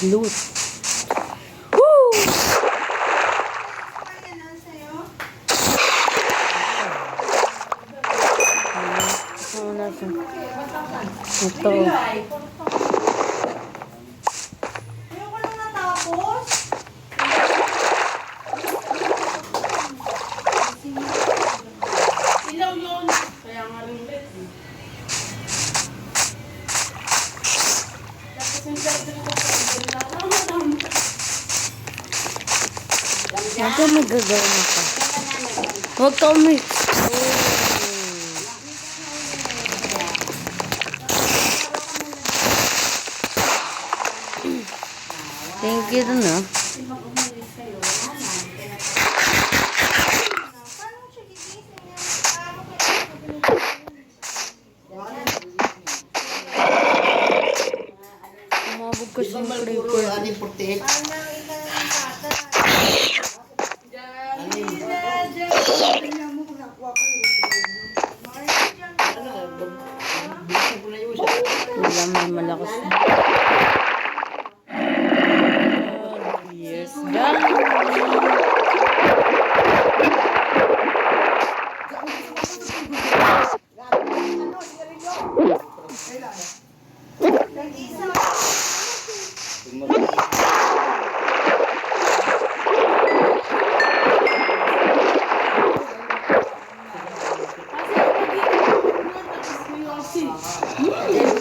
Loot. Woo! Ito. Ayoko lang natapos. Ilaw yun. Kaya nga rin ulit. Tapos yung charger ko sa Ako magagawin ako. Huwag ka umix. Thank you dun ah. Umabog kasi yung creeper. Wala, may malakas na. Yes, done.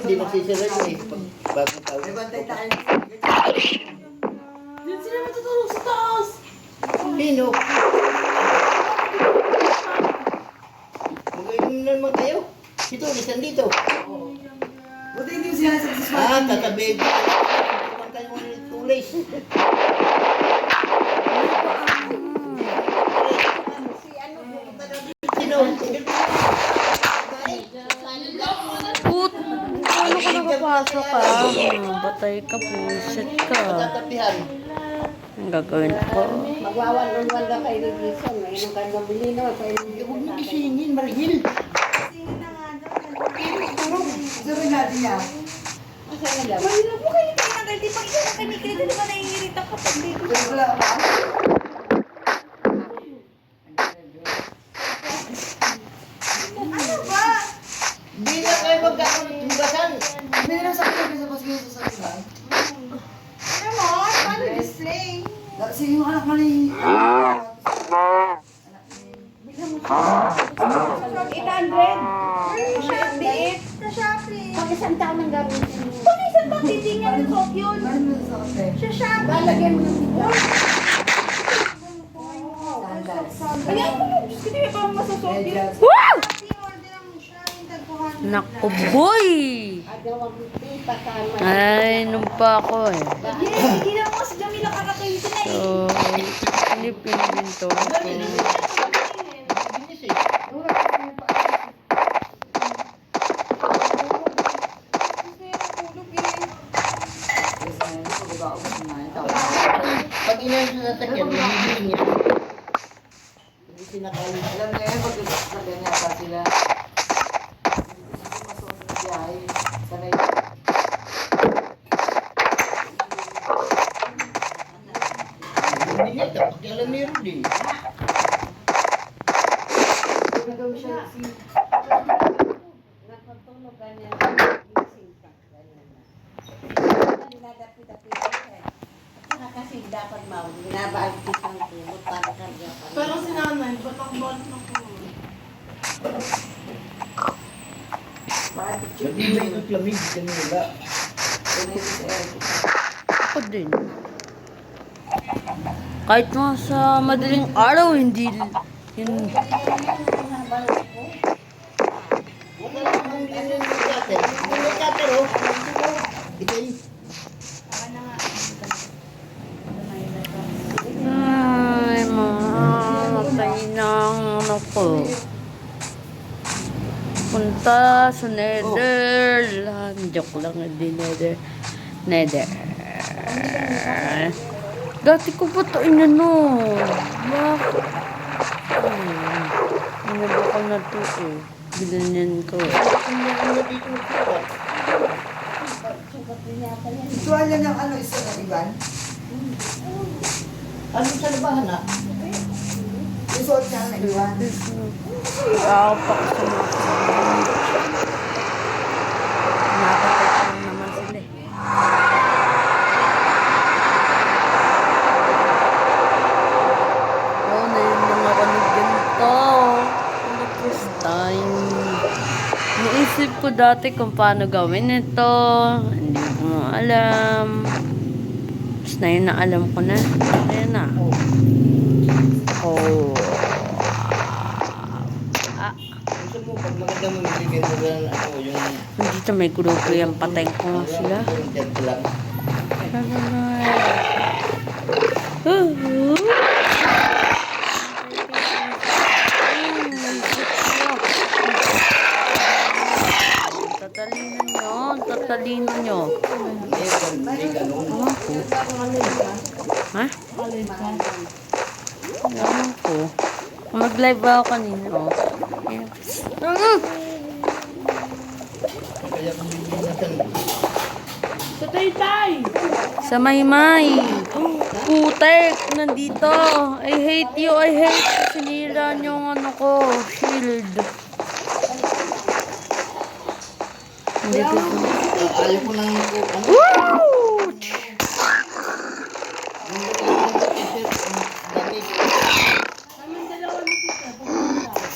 Hindi magsisira yun eh. Bagong tao. Diyan sila matutulog sa taas. Lino. Mag-inom na naman kayo. Dito, lisan dito. Buti hindi mo sinasabi sa Tatabi. Tutukan kayo ng tulis. Sino? Put! Paano ka nakapasok ka? Batay ka, puset ka. Tatapihan. Ang gagawin ko. Magwawan-unwan ka kayo ng Jason. Mayroon kayo mabili na. Huwag mo gisingin, marihil. Singin na nga daw. Sabi natin niya. Masaya na lang. Mahirap mo kayo tayo ng galdi. Pag ikaw na kinikita, di ba naiirita ka pag dito? Wala ba? Ano ba? Hindi na kayo magkakalimutan. Hindi na sa akin sa pasigil sa sakitan. Ano mo? Paano display? Sige yung anak mali. Bigyan mo siya. 800. Siya, diit. Sa Shopee. Pag isang taon ng gamitin mo. Paano isang bang titingnan ng soap yun? Sa Shopee. Lalagyan mo ng dito. Kaya ako mo, gusto niya pa masasot yun. Wow! Order mo siya, yung tagpuhan. Naku, boy! Agawang biti, pakama. Ay, nung pa ako eh. Hindi na mo si Jamila kakakaintin na eh. So, hindi pinibinto. Pag inayon sa sasakyan, hindi niya. Hindi sinakali. Alam niya yun, pag sabihan niya pa sila. Masuot na siya ay sanay. Hindi niya, kapag alam niya rin eh. Nagawin siya si... Napatulog ka niya. Gising ka. Ganyan na. Dinadapi-dapi ka eh. Saka kasi dapat binabalkis ng tulog para karga pa. Pero si nanay, batak-batak na po. Hindi may naglamig, ganun wala. Ako din. Kahit nga sa madaling araw, hindi yun. Wala lang ang ganun yung cutter. Hindi may cutter oh. Itin. Ay, mamatay ng ano ko. Punta sa Netherland. Joke lang, hindi Nether. Dati ko pa ito inano. Bakit? Inabakal na ito eh. Binanyan ko. Hindi dito magkukat. yata yan. Isuan yan ng ano, isa ng iban. Ano sa labahan na? Isuot niya ng iban. Apak sa mga napatay lang naman sila eh. Oo, na yung mga kanig ganito. For the first time. Naisip ko dati kung paano gawin ito. Hindi ko alam. Tapos na yun na alam ko na. Ayan na. Oh. Gusto mo, pag maganda mo, bibigyan mo lang ano, yung... Dito may grupo yung patay ko nga sila. Yung tent lang. Tatalino nyo. Hindi ganun. Ha? Ewan ko. Mag-live ako kanina. Oh. Kaya kung bibigyan natin, Sa taytay! Sa Maymay. Putek, nandito. I hate you, I hate you. Sinira niyo ang ano ko, shield. Hindi ko. ayaw ko lang ako, ano? Woo! Damit. Kami dalawa ni Tita. Pupunta.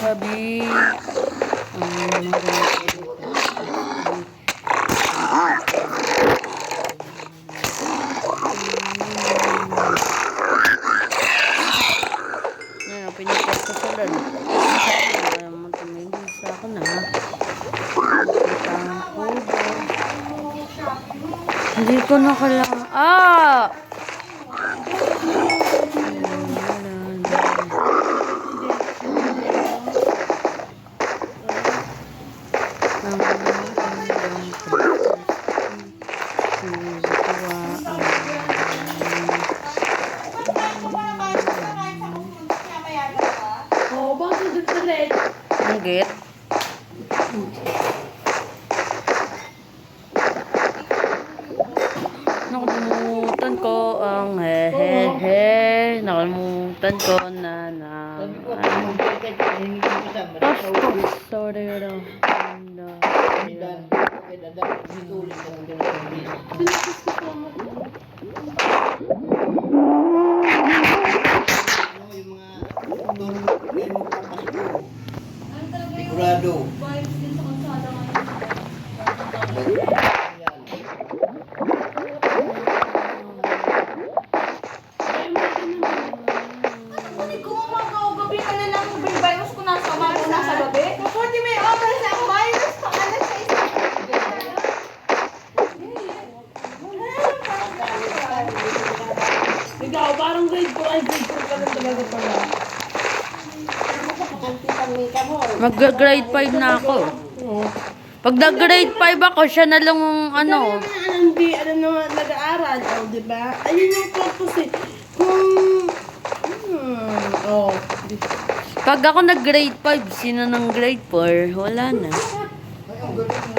Gabi. Ngayon, pinipot ko sa lalo. Ayaw mo tumigil sa akin na. Hindi ko na kailangan. Ah! Oo, bakit doon sa red? Ang git. Nakalimutan ko ang he-he-he. Nakalimutan ko na Sabi ko, kung hindi ko kasama, Sorry daw. dan, okay, dapat dituloy ka ng ganun. Ano yung mga turun na yung magpapasko? Sigurado. Hindi ko gabi ka na lang yung virus ko nasa umalis nasa gabi. Mabuti may oras na ang virus pa alas sa isa. Ikaw, parang grade 4 ay grade 4 ka lang talaga pala. Mag-grade 5 na ako. Pag nag-grade 5 ako, siya na lang ang ano. Hindi, naman, nag-aaral. O, di ba? Ayun yung purpose eh. Kung, oh, Pag ako nag-grade 5, sino ng grade 4? Wala na. Ay, ang galing mo.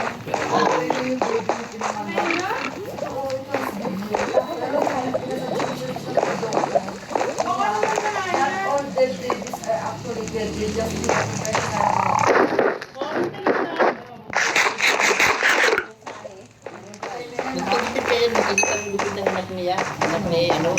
Ay, yung grade mo pinanganak. Oo, ito. Not all dead babies are actually dead. They just need to be Nagpapitip kayo, nakikita ang lupit ng anak niya. Anak ni, ano,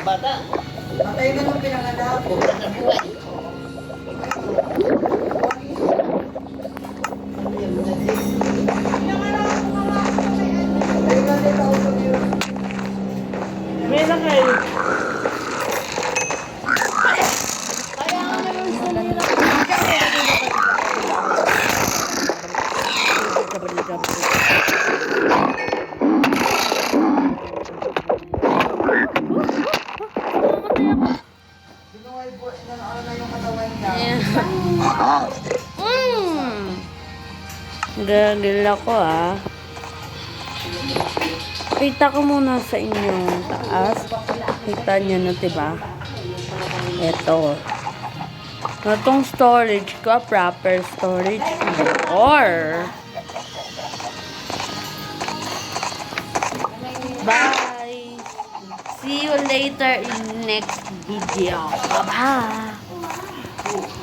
bata. Patay na nung pinanganak. Bukas na buhay. Patay na din ako yun. may na kayo. Ayan. Gagil ako ah. Kita ko muna sa inyong taas. Kita nyo na, diba? Ito. Itong storage ko, proper storage. Or, bye! See you later in next video. Bye-bye!